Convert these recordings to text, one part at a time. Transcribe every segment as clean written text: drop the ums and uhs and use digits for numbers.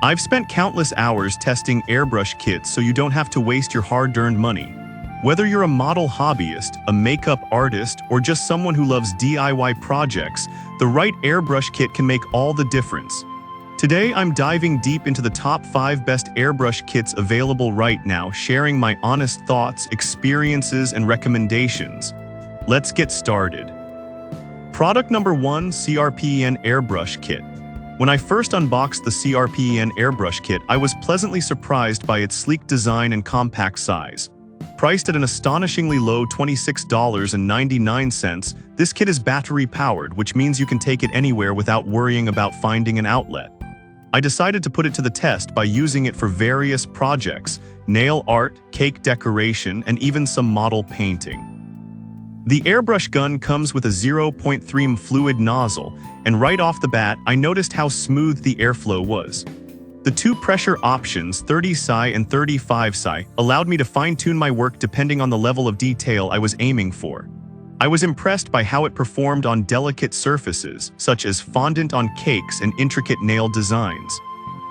I've spent countless hours testing airbrush kits so you don't have to waste your hard-earned money. Whether you're a model hobbyist, a makeup artist, or just someone who loves DIY projects, the right airbrush kit can make all the difference. Today, I'm diving deep into the top 5 best airbrush kits available right now, sharing my honest thoughts, experiences, and recommendations. Let's get started. Product number 1, CRPEN Airbrush Kit. When I first unboxed the CRPEN Airbrush Kit, I was pleasantly surprised by its sleek design and compact size. Priced at an astonishingly low $26.99, this kit is battery-powered, which means you can take it anywhere without worrying about finding an outlet. I decided to put it to the test by using it for various projects: nail art, cake decoration, and even some model painting. The airbrush gun comes with a 0.3 fluid nozzle, and right off the bat, I noticed how smooth the airflow was. The two pressure options, 30 psi and 35 psi, allowed me to fine-tune my work depending on the level of detail I was aiming for. I was impressed by how it performed on delicate surfaces, such as fondant on cakes and intricate nail designs.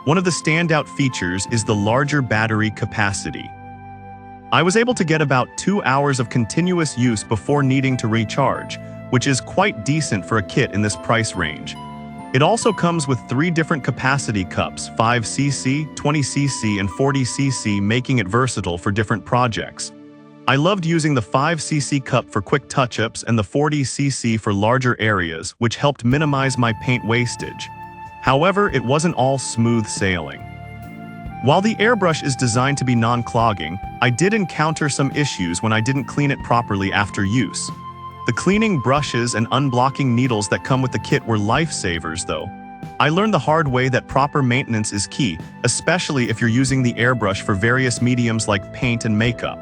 One of the standout features is the larger battery capacity. I was able to get about 2 hours of continuous use before needing to recharge, which is quite decent for a kit in this price range. It also comes with 3 different capacity cups, 5cc, 20cc, and 40cc, making it versatile for different projects. I loved using the 5cc cup for quick touch-ups and the 40cc for larger areas, which helped minimize my paint wastage. However, it wasn't all smooth sailing. While the airbrush is designed to be non-clogging, I did encounter some issues when I didn't clean it properly after use. The cleaning brushes and unblocking needles that come with the kit were lifesavers, though. I learned the hard way that proper maintenance is key, especially if you're using the airbrush for various mediums like paint and makeup.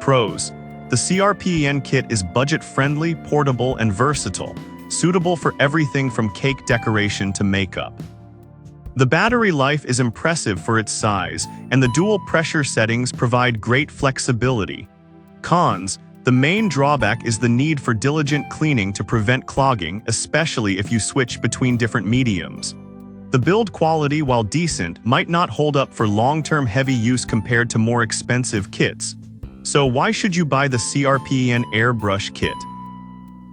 Pros: the CRPEN kit is budget-friendly, portable, and versatile, suitable for everything from cake decoration to makeup. The battery life is impressive for its size, and the dual pressure settings provide great flexibility. Cons: the main drawback is the need for diligent cleaning to prevent clogging, especially if you switch between different mediums. The build quality, while decent, might not hold up for long-term heavy use compared to more expensive kits. So why should you buy the CRPEN Airbrush Kit?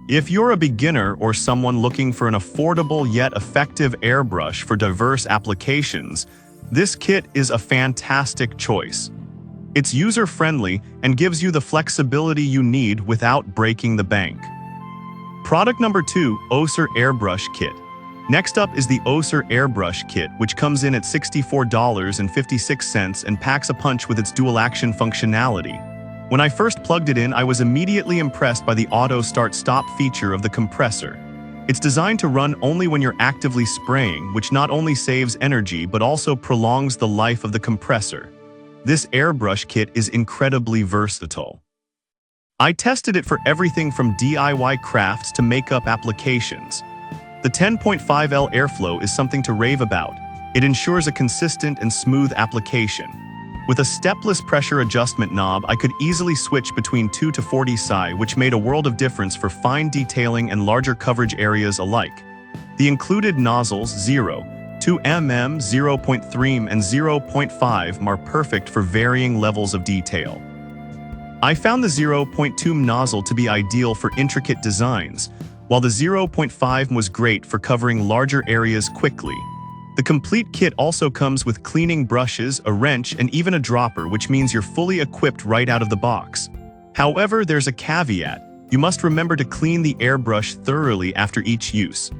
If you're a beginner or someone looking for an affordable yet effective airbrush for diverse applications, this kit is a fantastic choice. It's user-friendly and gives you the flexibility you need without breaking the bank. Product number 2, Öser Airbrush Kit. Next up is the Öser Airbrush Kit, which comes in at $64.56 and packs a punch with its dual-action functionality. When I first plugged it in, I was immediately impressed by the auto start-stop feature of the compressor. It's designed to run only when you're actively spraying, which not only saves energy but also prolongs the life of the compressor. This airbrush kit is incredibly versatile. I tested it for everything from DIY crafts to makeup applications. The 10.5L airflow is something to rave about. It ensures a consistent and smooth application. With a stepless pressure adjustment knob, I could easily switch between 2 to 40 psi, which made a world of difference for fine detailing and larger coverage areas alike. The included nozzles 0, 2 mm, 0.3 and 0.5 are perfect for varying levels of detail. I found the 0.2 nozzle to be ideal for intricate designs, while the 0.5 was great for covering larger areas quickly. The complete kit also comes with cleaning brushes, a wrench, and even a dropper, which means you're fully equipped right out of the box. However, there's a caveat. You must remember to clean the airbrush thoroughly after each use.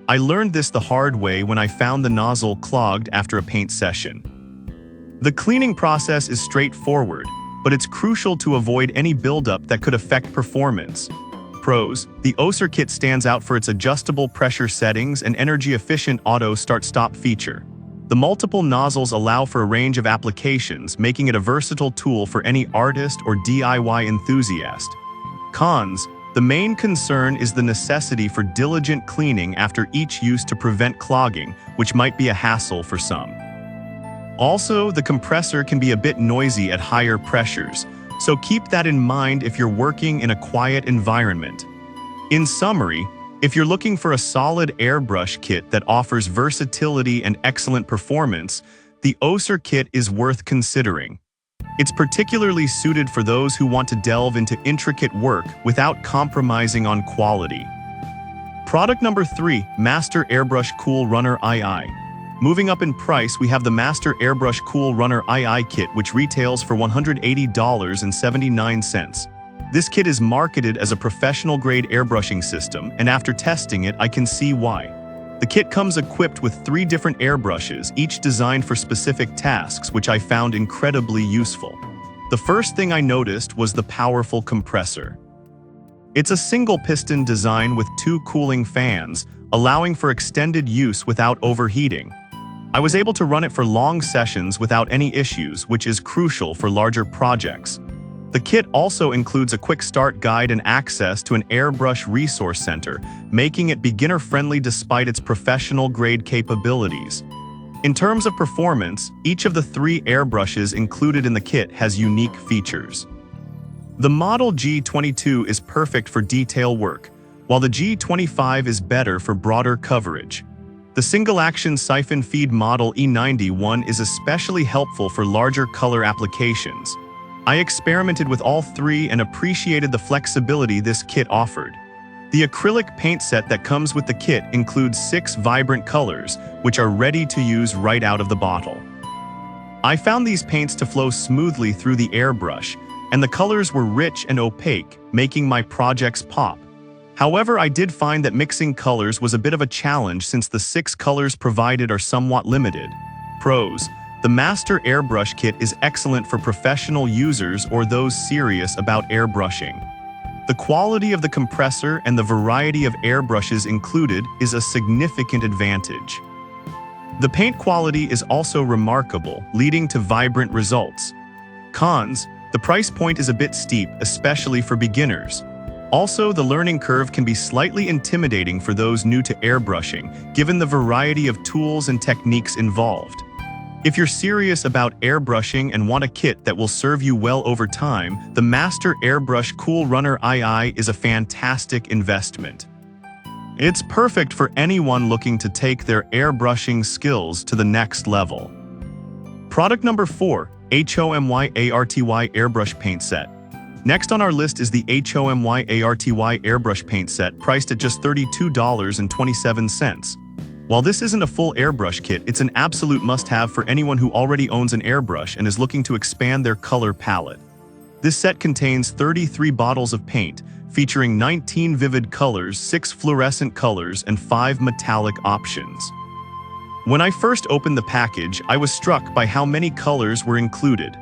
I learned this the hard way when I found the nozzle clogged after a paint session. The cleaning process is straightforward, but it's crucial to avoid any buildup that could affect performance. Pros: the Öser kit stands out for its adjustable pressure settings and energy-efficient auto start-stop feature. The multiple nozzles allow for a range of applications, making it a versatile tool for any artist or DIY enthusiast. Cons: the main concern is the necessity for diligent cleaning after each use to prevent clogging, which might be a hassle for some. Also, the compressor can be a bit noisy at higher pressures, so keep that in mind if you're working in a quiet environment. In summary, If you're looking for a solid airbrush kit that offers versatility and excellent performance, the Oser kit is worth considering. It's particularly suited for those who want to delve into intricate work without compromising on quality. Product number 3, Master Airbrush Cool Runner II. Moving up in price, we have the Master Airbrush Cool Runner II kit, which retails for $180.79. This kit is marketed as a professional-grade airbrushing system, and after testing it, I can see why. The kit comes equipped with 3 different airbrushes, each designed for specific tasks, which I found incredibly useful. The first thing I noticed was the powerful compressor. It's a single-piston design with 2 cooling fans, allowing for extended use without overheating. I was able to run it for long sessions without any issues, which is crucial for larger projects. The kit also includes a quick start guide and access to an airbrush resource center, making it beginner-friendly despite its professional-grade capabilities. In terms of performance, each of the 3 airbrushes included in the kit has unique features. The Model G22 is perfect for detail work, while the G25 is better for broader coverage. The single-action siphon feed Model E91 is especially helpful for larger color applications. I experimented with all 3 and appreciated the flexibility this kit offered. The acrylic paint set that comes with the kit includes 6 vibrant colors, which are ready to use right out of the bottle. I found these paints to flow smoothly through the airbrush, and the colors were rich and opaque, making my projects pop. However, I did find that mixing colors was a bit of a challenge since the 6 colors provided are somewhat limited. Pros: the Master Airbrush Kit is excellent for professional users or those serious about airbrushing. The quality of the compressor and the variety of airbrushes included is a significant advantage. The paint quality is also remarkable, leading to vibrant results. Cons: the price point is a bit steep, especially for beginners. Also, the learning curve can be slightly intimidating for those new to airbrushing, given the variety of tools and techniques involved. If you're serious about airbrushing and want a kit that will serve you well over time, the Master Airbrush Cool Runner II is a fantastic investment. It's perfect for anyone looking to take their airbrushing skills to the next level. Product number 4, HOMY-ARTY Airbrush Paint Set. Next on our list is the HOMY-ARTY Airbrush Paint Set, priced at just $32.27. While this isn't a full airbrush kit, it's an absolute must-have for anyone who already owns an airbrush and is looking to expand their color palette. This set contains 33 bottles of paint, featuring 19 vivid colors, 6 fluorescent colors, and 5 metallic options. When I first opened the package, I was struck by how many colors were included.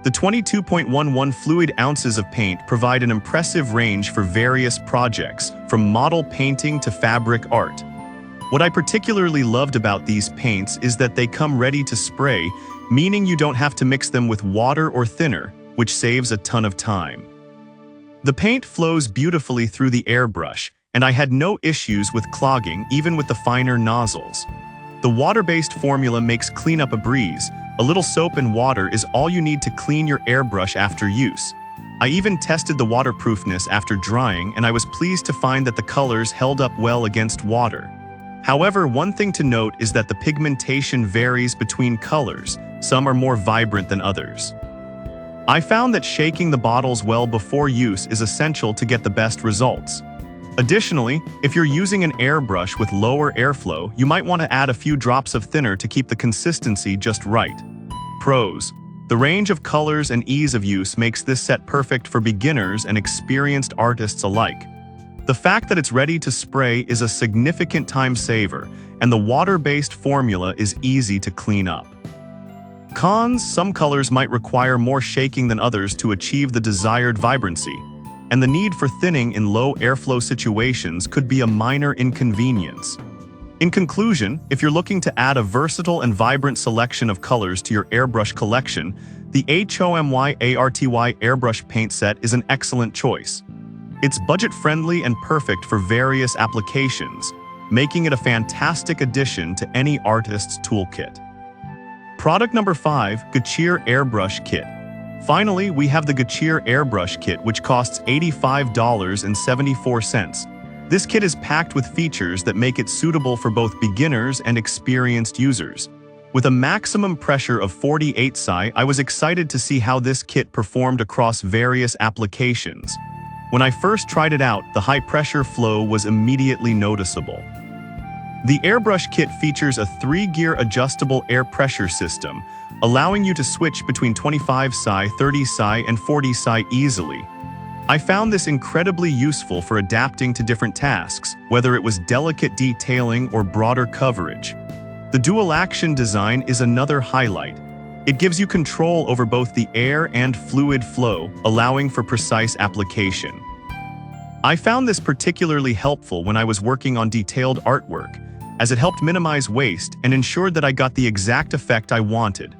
The 22.11 fluid ounces of paint provide an impressive range for various projects, from model painting to fabric art. What I particularly loved about these paints is that they come ready to spray, meaning you don't have to mix them with water or thinner, which saves a ton of time. The paint flows beautifully through the airbrush, and I had no issues with clogging even with the finer nozzles. The water-based formula makes cleanup a breeze. A little soap and water is all you need to clean your airbrush after use. I even tested the waterproofness after drying, and I was pleased to find that the colors held up well against water. However, one thing to note is that the pigmentation varies between colors. Some are more vibrant than others. I found that shaking the bottles well before use is essential to get the best results. Additionally, if you're using an airbrush with lower airflow, you might want to add a few drops of thinner to keep the consistency just right. Pros: the range of colors and ease of use makes this set perfect for beginners and experienced artists alike. The fact that it's ready to spray is a significant time saver, and the water-based formula is easy to clean up. Cons: some colors might require more shaking than others to achieve the desired vibrancy, and the need for thinning in low airflow situations could be a minor inconvenience. In conclusion, if you're looking to add a versatile and vibrant selection of colors to your airbrush collection, the HOMY-ARTY Airbrush Paint Set is an excellent choice. It's budget-friendly and perfect for various applications, making it a fantastic addition to any artist's toolkit. Product number 5, Gachir Airbrush Kit. Finally, we have the Gachir Airbrush Kit, which costs $85.74. This kit is packed with features that make it suitable for both beginners and experienced users. With a maximum pressure of 48 psi, I was excited to see how this kit performed across various applications. When I first tried it out, the high-pressure flow was immediately noticeable. The Airbrush kit features a 3-gear adjustable air pressure system, allowing you to switch between 25 psi, 30 psi, and 40 psi easily. I found this incredibly useful for adapting to different tasks, whether it was delicate detailing or broader coverage. The dual-action design is another highlight. It gives you control over both the air and fluid flow, allowing for precise application. I found this particularly helpful when I was working on detailed artwork, as it helped minimize waste and ensured that I got the exact effect I wanted.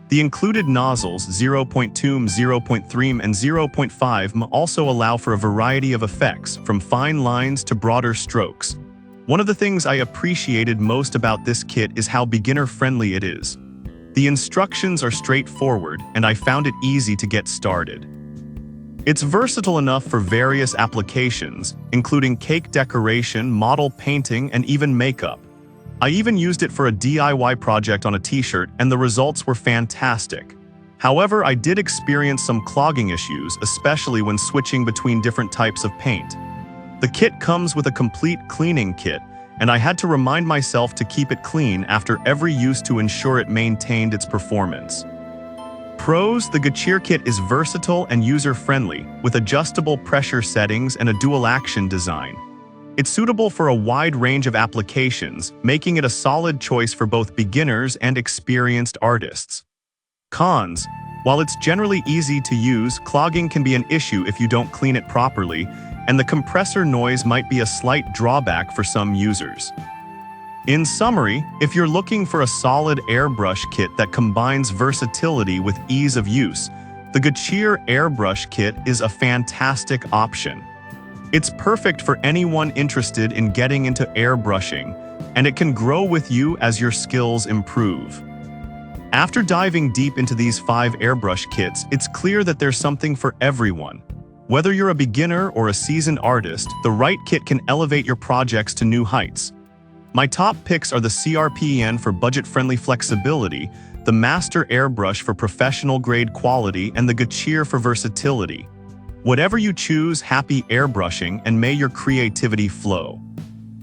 The included nozzles 0.2 m, 0.3 m, and 0.5 m also allow for a variety of effects, from fine lines to broader strokes. One of the things I appreciated most about this kit is how beginner-friendly it is. The instructions are straightforward, and I found it easy to get started. It's versatile enough for various applications, including cake decoration, model painting, and even makeup. I even used it for a DIY project on a t-shirt, and the results were fantastic. However, I did experience some clogging issues, especially when switching between different types of paint. The kit comes with a complete cleaning kit, and I had to remind myself to keep it clean after every use to ensure it maintained its performance. Pros: the Gachir kit is versatile and user-friendly, with adjustable pressure settings and a dual-action design. It's suitable for a wide range of applications, making it a solid choice for both beginners and experienced artists. Cons: while it's generally easy to use, clogging can be an issue if you don't clean it properly, and the compressor noise might be a slight drawback for some users. In summary, if you're looking for a solid airbrush kit that combines versatility with ease of use, the Gachir Airbrush kit is a fantastic option. It's perfect for anyone interested in getting into airbrushing, and it can grow with you as your skills improve. After diving deep into these 5 airbrush kits, it's clear that there's something for everyone. Whether you're a beginner or a seasoned artist, the right kit can elevate your projects to new heights. My top picks are the CRPN for budget-friendly flexibility, the Master Airbrush for professional-grade quality, and the Gachir for versatility. Whatever you choose, happy airbrushing, and may your creativity flow.